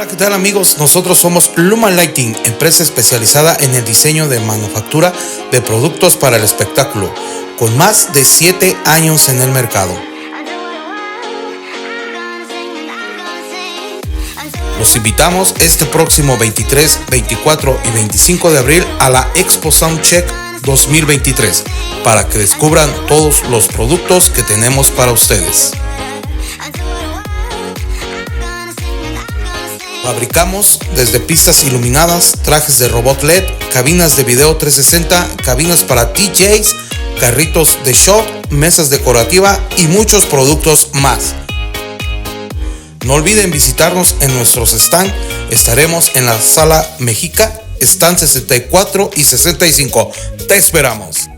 Hola, ¿qué tal amigos? Nosotros somos Luma Lighting, empresa especializada en el diseño de manufactura de productos para el espectáculo, con más de 7 años en el mercado. Los invitamos este próximo 23, 24 y 25 de abril a la Expo Soundcheck 2023 para que descubran todos los productos que tenemos para ustedes. Fabricamos desde pistas iluminadas, trajes de robot LED, cabinas de video 360, cabinas para DJs, carritos de show, mesas decorativas y muchos productos más. No olviden visitarnos en nuestros stands. Estaremos en la Sala México, stand 64 y 65. Te esperamos.